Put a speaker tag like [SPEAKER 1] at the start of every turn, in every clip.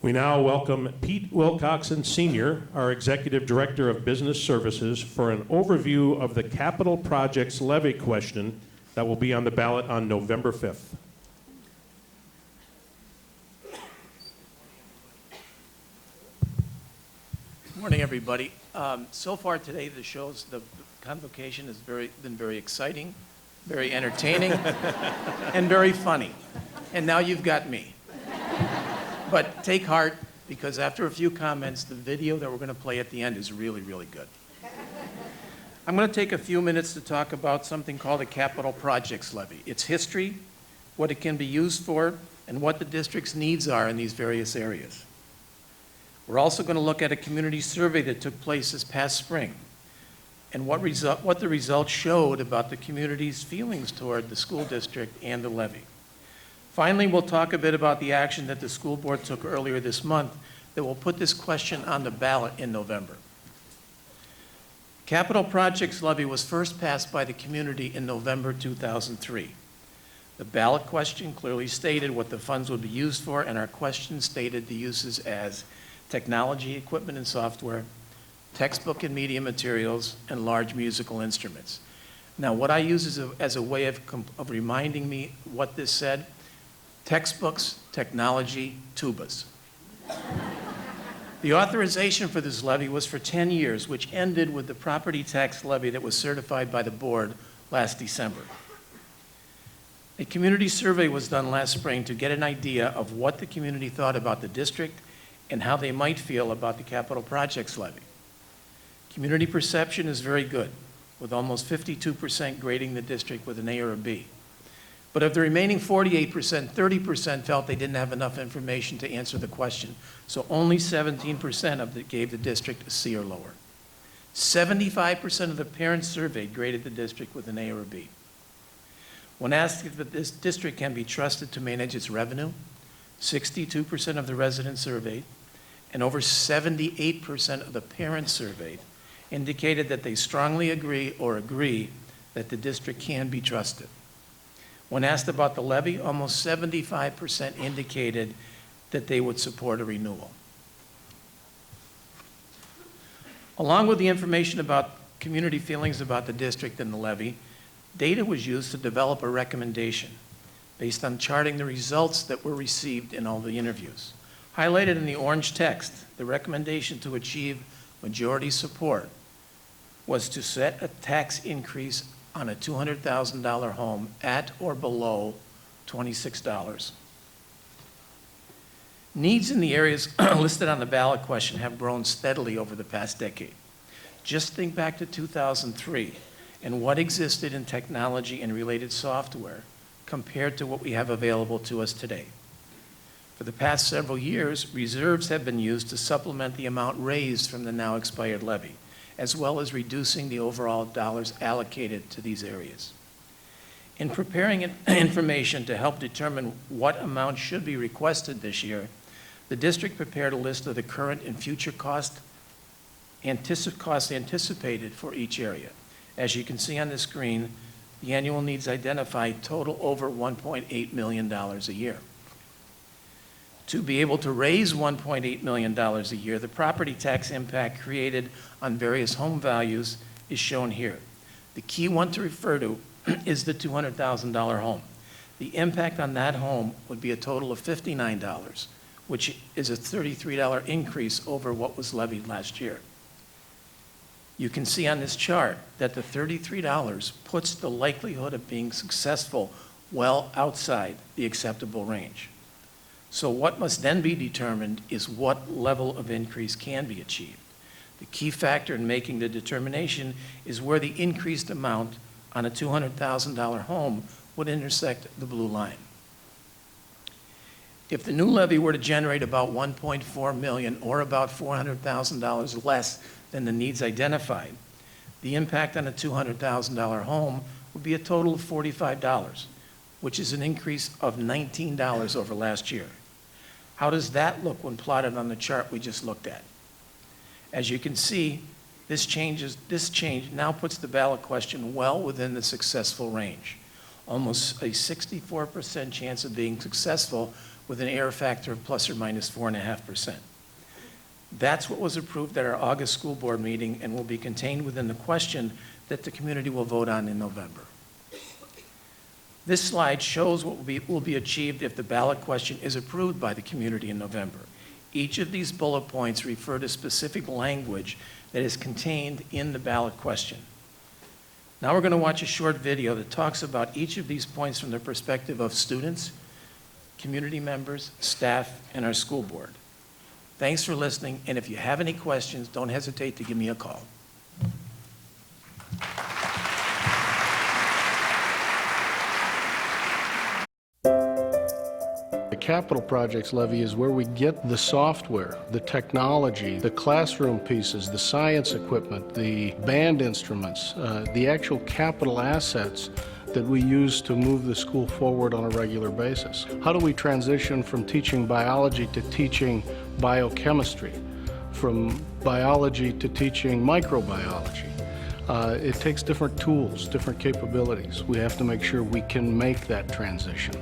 [SPEAKER 1] We now welcome Pete Willcoxon Sr., our Executive Director of Business Services, for an overview of the Capital Projects Levy question that will be on the ballot on November 5th.
[SPEAKER 2] Good morning, everybody. So far today, the convocation has been very exciting, very entertaining, and very funny. And now you've got me. But take heart, because after a few comments, the video that we're going to play at the end is really, really good. I'm going to take a few minutes to talk about something called a Capital Projects Levy. Its history, what it can be used for, and what the district's needs are in these various areas. We're also going to look at a community survey that took place this past spring and what the results showed about the community's feelings toward the school district and the levy. Finally, we'll talk a bit about the action that the school board took earlier this month that will put this question on the ballot in November. Capital Projects Levy was first passed by the community in November 2003. The ballot question clearly stated what the funds would be used for, and our question stated the uses as technology, equipment and software, textbook and media materials, and large musical instruments. Now, what I use as a way of reminding me what this said: textbooks, technology, tubas. The authorization for this levy was for 10 years, which ended with the property tax levy that was certified by the board last December. A community survey was done last spring to get an idea of what the community thought about the district and how they might feel about the Capital Projects Levy. Community perception is very good, with almost 52% grading the district with an A or a B. But of the remaining 48%, 30% felt they didn't have enough information to answer the question, so only 17% gave the district a C or lower. 75% of the parents surveyed graded the district with an A or a B. When asked if this district can be trusted to manage its revenue, 62% of the residents surveyed, and over 78% of the parents surveyed indicated that they strongly agree that the district can be trusted. When asked about the levy, almost 75% indicated that they would support a renewal. Along with the information about community feelings about the district and the levy, data was used to develop a recommendation based on charting the results that were received in all the interviews. Highlighted in the orange text, the recommendation to achieve majority support was to set a tax increase on a $200,000 home at or below $26. Needs in the areas listed on the ballot question have grown steadily over the past decade. Just think back to 2003 and what existed in technology and related software compared to what we have available to us today. For the past several years, reserves have been used to supplement the amount raised from the now expired levy, as well as reducing the overall dollars allocated to these areas. In preparing information to help determine what amount should be requested this year, the district prepared a list of the current and future costs anticipated for each area. As you can see on the screen, the annual needs identified total over $1.8 million a year. To be able to raise $1.8 million a year, the property tax impact created on various home values is shown here. The key one to refer to is the $200,000 home. The impact on that home would be a total of $59, which is a $33 increase over what was levied last year. You can see on this chart that the $33 puts the likelihood of being successful well outside the acceptable range. So what must then be determined is what level of increase can be achieved. The key factor in making the determination is where the increased amount on a $200,000 home would intersect the blue line. If the new levy were to generate about $1.4 million or about $400,000 less than the needs identified, the impact on a $200,000 home would be a total of $45, which is an increase of $19 over last year. How does that look when plotted on the chart we just looked at? As you can see, this change now puts the ballot question well within the successful range. Almost a 64% chance of being successful with an error factor of plus or minus 4.5%. That's what was approved at our August school board meeting and will be contained within the question that the community will vote on in November. This slide shows what will be achieved if the ballot question is approved by the community in November. Each of these bullet points refer to specific language that is contained in the ballot question. Now we're going to watch a short video that talks about each of these points from the perspective of students, community members, staff, and our school board. Thanks for listening, and if you have any questions, don't hesitate to give me a call.
[SPEAKER 3] The Capital Projects Levy is where we get the software, the technology, the classroom pieces, the science equipment, the band instruments, the actual capital assets that we use to move the school forward on a regular basis. How do we transition from teaching biology to teaching biochemistry, from biology to teaching microbiology? It takes different tools, different capabilities. We have to make sure we can make that transition.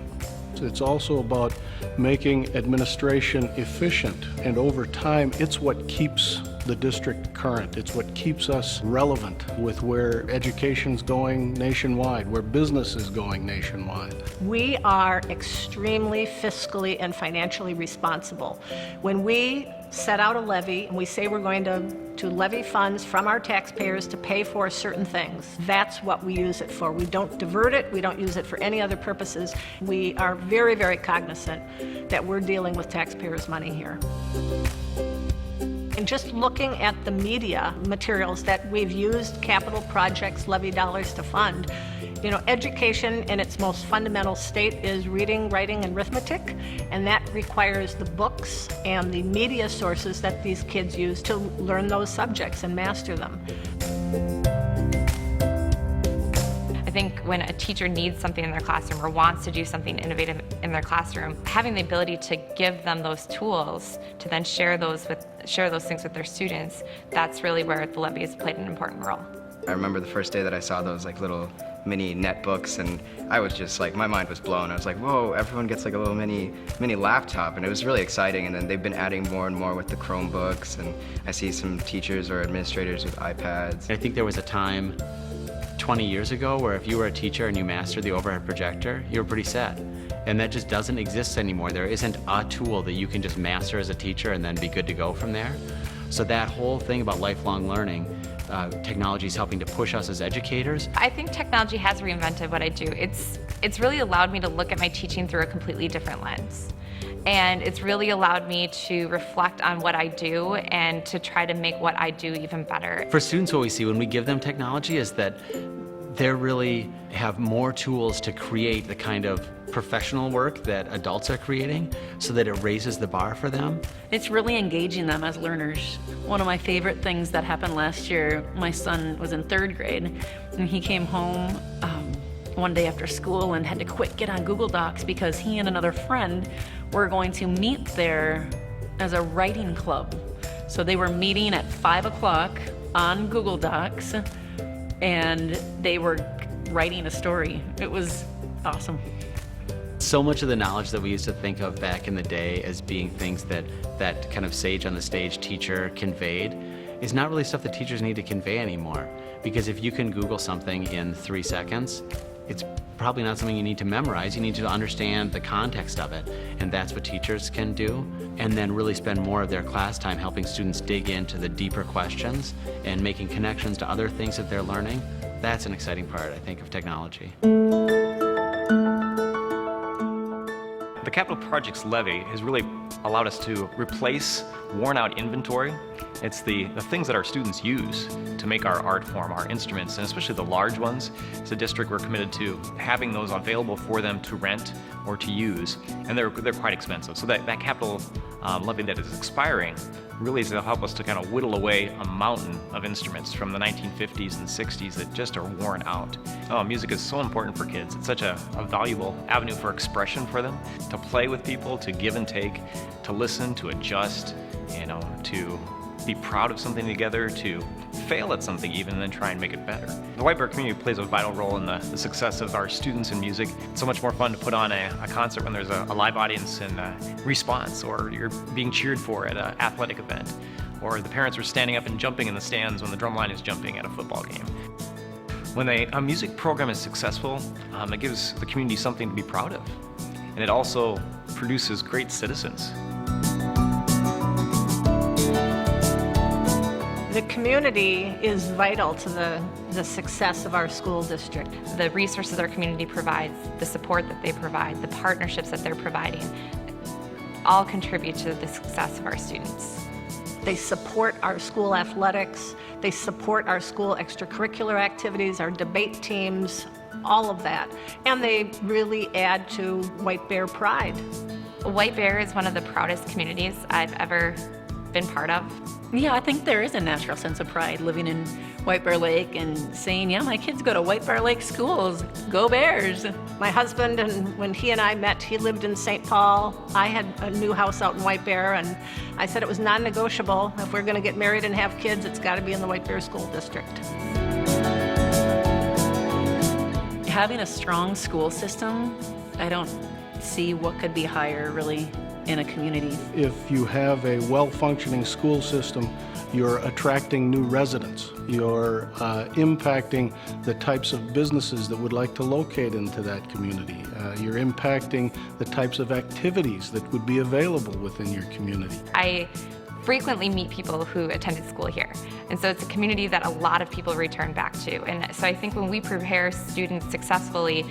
[SPEAKER 3] It's also about making administration efficient, and over time, it's what keeps the district current. It's what keeps us relevant with where education's going nationwide, where business is going nationwide.
[SPEAKER 4] We are extremely fiscally and financially responsible. When we set out a levy and we say we're going to levy funds from our taxpayers to pay for certain things, that's what we use it for. We don't divert it, we don't use it for any other purposes. We are very, very cognizant that we're dealing with taxpayers' money here. And just looking at the media materials that we've used Capital Projects Levy dollars to fund, you know, education in its most fundamental state is reading, writing, and arithmetic, and that requires the books and the media sources that these kids use to learn those subjects and master them.
[SPEAKER 5] I think when a teacher needs something in their classroom or wants to do something innovative in their classroom, having the ability to give them those tools to then share those things with their students, that's really where the levy has played an important role.
[SPEAKER 6] I remember the first day that I saw those little mini net books, and I was just my mind was blown. I was like, whoa, everyone gets a little mini laptop, and it was really exciting. And then they've been adding more and more with the Chromebooks, and I see some teachers or administrators with iPads.
[SPEAKER 7] I think there was a time 20 years ago where if you were a teacher and you mastered the overhead projector, you were pretty set. And that just doesn't exist anymore. There isn't a tool that you can just master as a teacher and then be good to go from there. So that whole thing about lifelong learning, technology is helping to push us as educators.
[SPEAKER 5] I think technology has reinvented what I do. It's really allowed me to look at my teaching through a completely different lens. And it's really allowed me to reflect on what I do and to try to make what I do even better.
[SPEAKER 7] For students, what we see when we give them technology is that they really have more tools to create the kind of professional work that adults are creating, so that it raises the bar for them.
[SPEAKER 8] It's really engaging them as learners. One of my favorite things that happened last year, my son was in 3rd grade, and he came home one day after school and had to get on Google Docs because he and another friend were going to meet there as a writing club. So they were meeting at 5 o'clock on Google Docs, and they were writing a story. It was awesome.
[SPEAKER 7] So much of the knowledge that we used to think of back in the day as being things that kind of sage on the stage teacher conveyed is not really stuff that teachers need to convey anymore. Because if you can Google something in 3 seconds, it's probably not something you need to memorize. You need to understand the context of it. And that's what teachers can do. And then really spend more of their class time helping students dig into the deeper questions and making connections to other things that they're learning. That's an exciting part, I think, of technology.
[SPEAKER 9] The Capital Projects Levy has really allowed us to replace worn-out inventory. It's the things that our students use to make our art form, our instruments, and especially the large ones. As a district, we're committed to having those available for them to rent or to use, and they're quite expensive. So that capital levy that is expiring really is to help us to kind of whittle away a mountain of instruments from the 1950s and 60s that just are worn out. Music is so important for kids. It's such a valuable avenue for expression for them, to play with people, to give and take, to listen, to adjust, to be proud of something together, to fail at something even, and then try and make it better. The White Bear community plays a vital role in the success of our students in music. It's so much more fun to put on a concert when there's a live audience and response, or you're being cheered for at an athletic event, or the parents are standing up and jumping in the stands when the drumline is jumping at a football game. When a music program is successful, it gives the community something to be proud of, and it also produces great citizens.
[SPEAKER 4] The community is vital to the success of our school district.
[SPEAKER 5] The resources our community provides, the support that they provide, the partnerships that they're providing, all contribute to the success of our students.
[SPEAKER 4] They support our school athletics, they support our school extracurricular activities, our debate teams, all of that. And they really add to White Bear pride.
[SPEAKER 5] White Bear is one of the proudest communities I've ever been part of.
[SPEAKER 8] Yeah, I think there is a natural sense of pride living in White Bear Lake and saying, yeah, my kids go to White Bear Lake schools. Go Bears.
[SPEAKER 4] My husband, and when he and I met, he lived in St. Paul. I had a new house out in White Bear, and I said it was non-negotiable. If we're going to get married and have kids, it's got to be in the White Bear School District.
[SPEAKER 8] Having a strong school system, I don't see what could be higher, really, in a community.
[SPEAKER 3] If you have a well-functioning school system, you're attracting new residents. You're impacting the types of businesses that would like to locate into that community. You're impacting the types of activities that would be available within your community.
[SPEAKER 5] I frequently meet people who attended school here, and so it's a community that a lot of people return back to. And so I think when we prepare students successfully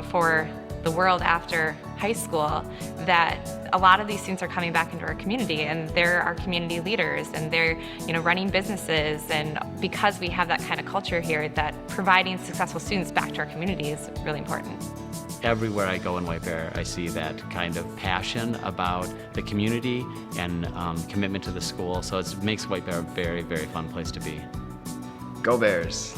[SPEAKER 5] for the world after high school, that a lot of these students are coming back into our community, and they're our community leaders, and they're running businesses. And because we have that kind of culture here, that providing successful students back to our community is really important.
[SPEAKER 7] Everywhere I go in White Bear, I see that kind of passion about the community and commitment to the school. So it makes White Bear a very, very fun place to be.
[SPEAKER 6] Go Bears!